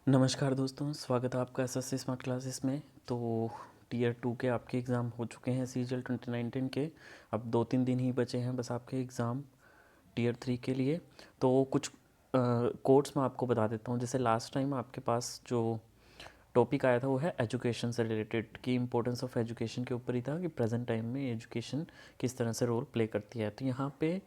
नमस्कार दोस्तों, स्वागत है आपका एसएससी स्मार्ट क्लासेस में। तो टीयर 2 के आपके एग्ज़ाम हो चुके हैं सीजीएल 2019 के। अब 2-3 दिन ही बचे हैं बस आपके एग्ज़ाम टीयर 3 के लिए। तो कुछ कोड्स मैं आपको बता देता हूँ। जैसे लास्ट टाइम आपके पास जो टॉपिक आया था वो है एजुकेशन से रिलेटेड, कि इम्पोर्टेंस ऑफ एजुकेशन के ऊपर ही था कि प्रेजेंट टाइम में एजुकेशन किस तरह से रोल प्ले करती है। तो यहाँ पे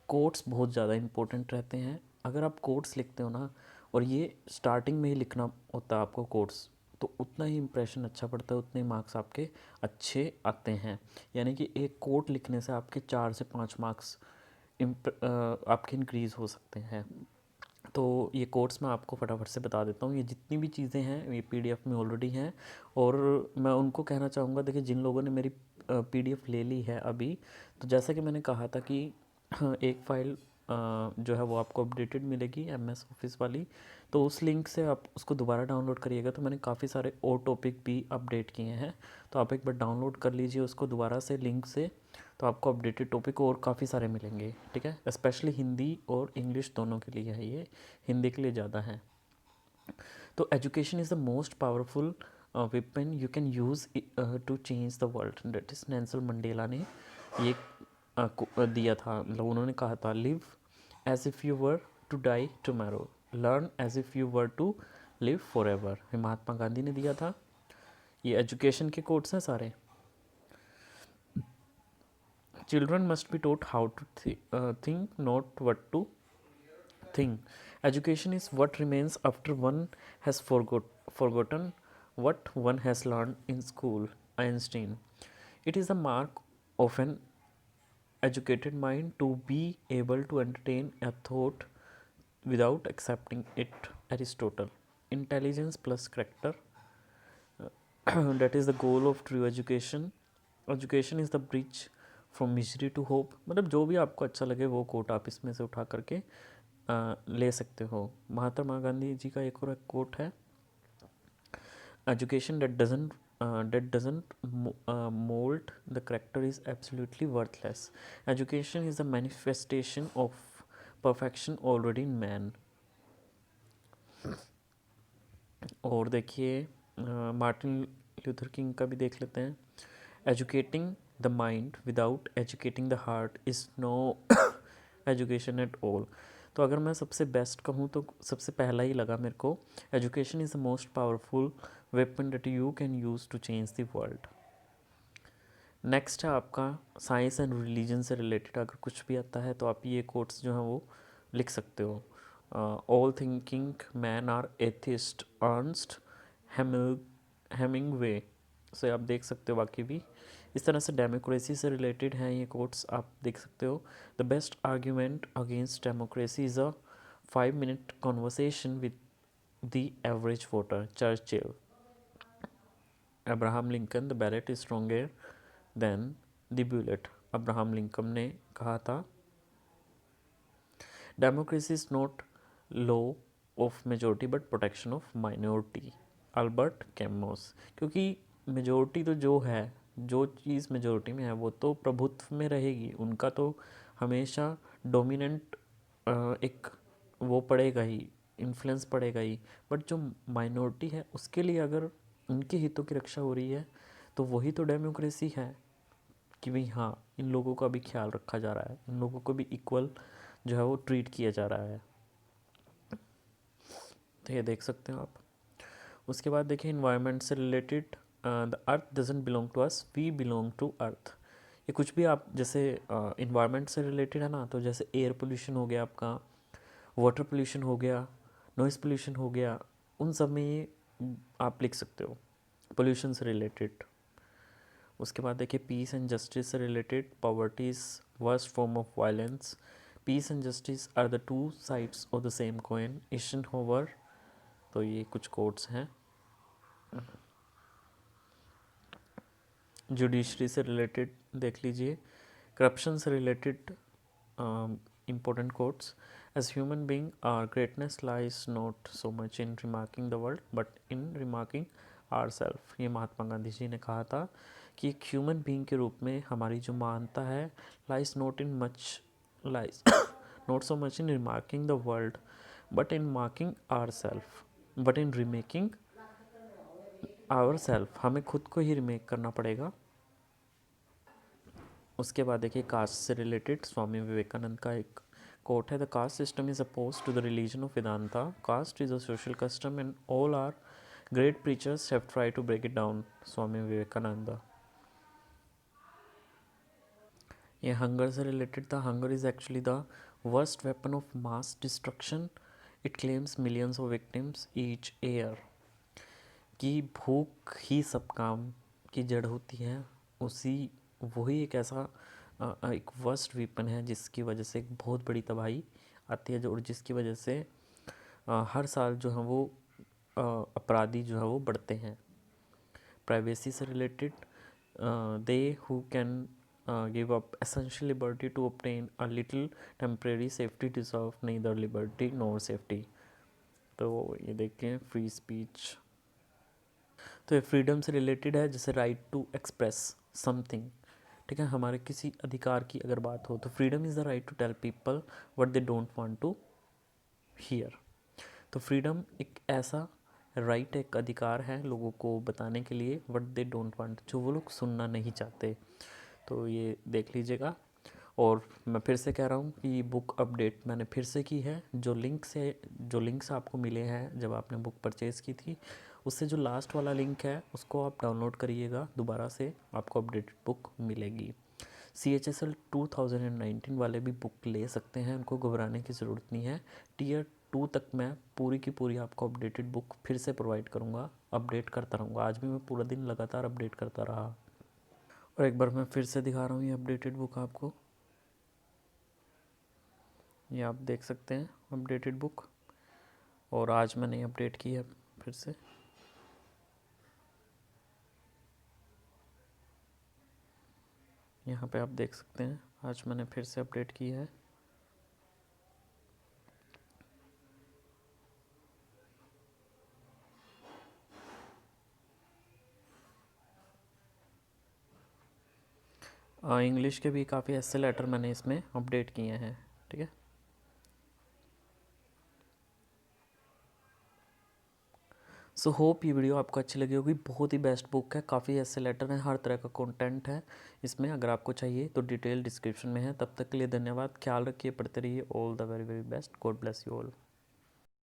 कोट्स बहुत ज़्यादा इंपॉर्टेंट रहते हैं। अगर आप कोट्स लिखते हो ना, और ये स्टार्टिंग में ही लिखना होता है आपको कोट्स, तो उतना ही इम्प्रेशन अच्छा पड़ता है, उतने मार्क्स आपके अच्छे आते हैं। यानी कि एक कोट लिखने से आपके 4 से 5 मार्क्स आपके इंक्रीज़ हो सकते हैं। तो ये कोट्स मैं आपको फटाफट से बता देता हूँ। ये जितनी भी चीज़ें हैं ये पीडीएफ में ऑलरेडी हैं, और मैं उनको कहना चाहूँगा, देखिए जिन लोगों ने मेरी पीडीएफ ले ली है अभी, तो जैसा कि मैंने कहा था कि एक फ़ाइल जो है वो आपको अपडेटेड मिलेगी एमएस ऑफिस वाली। तो उस लिंक से आप उसको दोबारा डाउनलोड करिएगा। तो मैंने काफ़ी सारे और टॉपिक भी अपडेट किए हैं, तो आप एक बार डाउनलोड कर लीजिए उसको दोबारा से लिंक से। तो आपको अपडेटेड टॉपिक और काफ़ी सारे मिलेंगे, ठीक है। स्पेशली हिंदी और इंग्लिश दोनों के लिए है ये, हिंदी के लिए ज़्यादा है। तो education is the most powerful weapon you can use to change the world, that is Nelson Mandela ने ये दिया था। मतलब उन्होंने कहा था, live as if you were to die tomorrow, learn as if you were to live forever. ये महात्मा गांधी ने दिया था। ये एजुकेशन के कोट्स हैं सारे। Children must be taught how to think, not what to thing. Education is what remains after one has forgotten what one has learned in school. Einstein. It is the mark of an educated mind to be able to entertain a thought without accepting it. Aristotle. Intelligence plus character. That is the goal of true education. Education is the bridge from misery to hope. मतलब जो भी आपको अच्छा लगे वो coat आप इसमें से उठा करके ले सकते हो। महात्मा गांधी जी का एक और कोट है, education that doesn't mold the character is absolutely worthless. Education is a manifestation of perfection already in man. और देखिए मार्टिन लूथर किंग का भी देख लेते हैं। Educating the mind without educating the heart is no education at all. तो अगर मैं सबसे बेस्ट कहूँ तो सबसे पहला ही लगा मेरे को, education is the most powerful weapon that you can use to change the world. Next है आपका साइंस एंड रिलीजन से रिलेटेड। अगर कुछ भी आता है तो आप ये कोट्स जो हैं वो लिख सकते हो। All thinking man are atheist, Ernest Hemingway से आप देख सकते हो। बाकी भी इस तरह से डेमोक्रेसी से रिलेटेड हैं ये कोट्स, आप देख सकते हो। The best argument against democracy is a 5 minute conversation with the average voter, Churchill. Abraham Lincoln, the ballot is stronger then the bullet. Abraham Lincoln ने कहा था, democracy is not law of majority but protection of minority. Albert कैमस। क्योंकि majority तो जो है, जो चीज़ majority में है वो तो प्रभुत्व में रहेगी, उनका तो हमेशा डोमिनेंट एक वो पड़ेगा ही, इन्फ्लुएंस पड़ेगा ही। बट जो माइनॉरिटी है उसके लिए अगर उनके हितों की रक्षा हो रही है तो वही तो डेमोक्रेसी है, कि भाई हाँ इन लोगों का भी ख्याल रखा जा रहा है, इन लोगों को भी इक्वल जो है वो ट्रीट किया जा रहा है। तो ये देख सकते हो आप। उसके बाद देखिए इन्वायरमेंट से related, the earth doesn't belong to us, we belong to earth. ये कुछ भी आप जैसे इन्वायरमेंट से रिलेटेड है ना, तो जैसे एयर पोल्यूशन हो गया आपका, वाटर पोल्यूशन हो गया, नॉइज़ पोल्यूशन हो गया, उन सब में ये आप लिख सकते हो पोल्यूशन से रिलेटेड। उसके बाद देखिए पीस एंड जस्टिस से related, poverty is worst form of violence, peace and justice are the two sides of the same coin, Eisenhower. तो ये कुछ कोट्स हैं। जुडिशरी से रिलेटेड देख लीजिए, करप्शन से related important quotes, as human being our greatness lies not so much in remarking the world but in remarking ourselves। ये महात्मा गांधी जी ने कहा था कि एक ह्यूमन बीइंग के रूप में हमारी जो मानता है, lies not in much lies not so much in remarking the world but in marking ourselves। But in remaking our self, हमें खुद को ही रीमेक करना पड़ेगा। उसके बाद देखिए कास्ट से रिलेटेड स्वामी विवेकानंद का एक कोट है, the caste system is oppose to the religion of Vedanta, caste is a social custom and all our great preachers have try to break it down, Swami Vivekananda. ये हंगर से रिलेटेड था, hunger is actually the worst weapon of mass destruction, it claims millions of victims each year, कि भूख ही सब काम की जड़ होती है, उसी वही एक ऐसा एक वर्स्ट वेपन है जिसकी वजह से एक बहुत बड़ी तबाही आती है, जो और जिसकी वजह से हर साल जो है वो अपराधी जो है वो बढ़ते हैं। प्राइवेसी से related, they who can give up essential liberty to obtain a little temporary safety deserve neither liberty nor safety. तो ये देखिए फ्री स्पीच, तो ये फ्रीडम से रिलेटेड है, जैसे राइट टू एक्सप्रेस समथिंग, ठीक है। हमारे किसी अधिकार की अगर बात हो तो freedom is the right to tell people what they don't want to hear. तो फ्रीडम एक ऐसा राइट, एक अधिकार है लोगों को बताने के लिए व्हाट दे डोंट वांट, जो वो लोग सुनना नहीं चाहते। तो ये देख लीजिएगा। और मैं फिर से कह रहा हूँ कि बुक अपडेट मैंने फिर से की है, जो लिंक्स आपको मिले हैं जब आपने बुक परचेज़ की थी, उससे जो लास्ट वाला लिंक है उसको आप डाउनलोड करिएगा, दोबारा से आपको अपडेटेड बुक मिलेगी। CHSL 2019 वाले भी बुक ले सकते हैं, उनको घबराने की ज़रूरत नहीं है। Tier 2 तक मैं पूरी की पूरी आपको अपडेटेड बुक फिर से प्रोवाइड करूँगा, अपडेट करता रहूँगा। आज भी मैं पूरा दिन लगातार अपडेट करता रहा। और एक बार मैं फिर से दिखा रहा हूँ ये अपडेटेड बुक आपको, ये आप देख सकते हैं अपडेटेड बुक, और आज मैंने अपडेट की है फिर से। यहाँ पे आप देख सकते हैं आज मैंने फिर से अपडेट की है। इंग्लिश के भी काफ़ी ऐसे लेटर मैंने इसमें अपडेट किए हैं, ठीक है। सो होप ये वीडियो आपको अच्छी लगी होगी, बहुत ही बेस्ट बुक है, काफ़ी ऐसे लेटर हैं, हर तरह का कंटेंट है इसमें, अगर आपको चाहिए तो डिटेल डिस्क्रिप्शन में है। तब तक के लिए धन्यवाद, ख्याल रखिए, पढ़ते रहिए, all the very very best, God bless you all.